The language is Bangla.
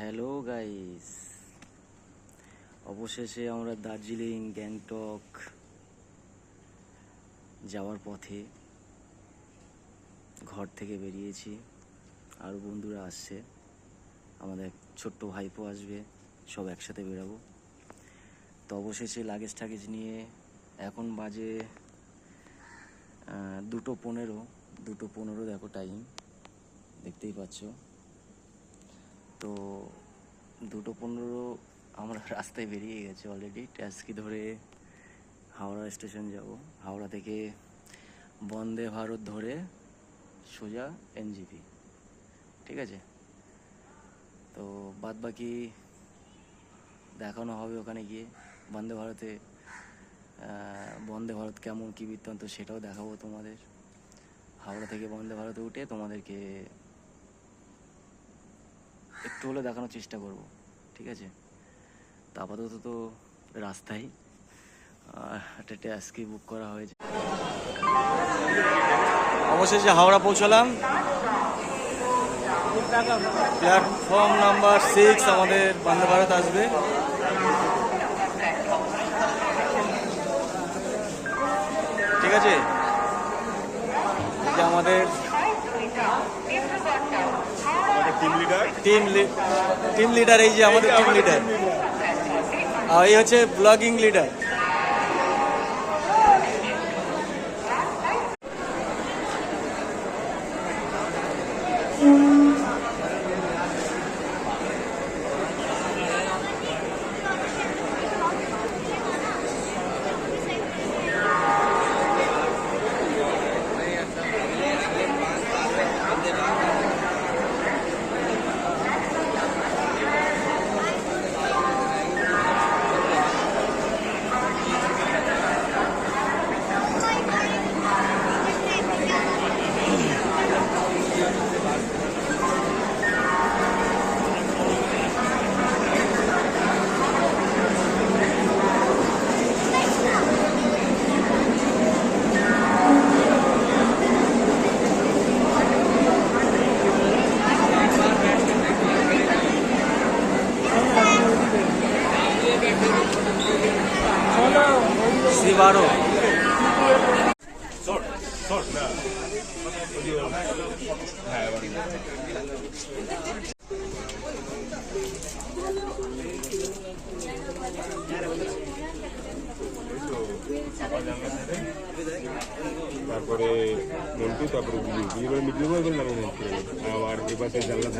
হ্যালো গাইস, অবশেষে আমরা দার্জিলিং গ্যাংটক যাওয়ার পথে ঘর থেকে বেরিয়েছি। আরও বন্ধুরা আসছে, আমাদের ছোট্ট ভাইপো আসবে, সব একসাথে বেরাবো। তো অবশেষে লাগেজ টাগেজ নিয়ে এখন বাজে 2:15 দেখো টাইম, দেখতেই পাচ্ছ। তো 2:15 আমরা রাস্তায় বেরিয়ে গেছি অলরেডি। ট্যাক্সি ধরে হাওড়া স্টেশন যাব, হাওড়া থেকে বন্দে ভারত ধরে সোজা এনজেপি, ঠিক আছে। তো বাদ বাকি দেখানো হবে ওখানে গিয়ে। বন্দে ভারত কেমন কী বৃত্তান্ত সেটাও দেখাবো তোমাদের। হাওড়া থেকে বন্দে ভারতে উঠে তোমাদেরকে একটু হলে দেখানোর চেষ্টা করব, ঠিক আছে। তো আপাতত তো রাস্তায় একটা ট্যাক্সি বুক করা হয়েছে। অবশেষে হাওড়া পৌঁছলাম। প্ল্যাটফর্ম নাম্বার 6 আমাদের বন্দে ভারত আসবে। ঠিক আছে, এটা আমাদের টিম লিডার, এই যে আমাদের টিম লিডার, আর এই হচ্ছে ব্লগিং লিডার। শিবারো তারপরে মন্টু, তারপরে মিটলু ভাই বললাম আর এবার জানলা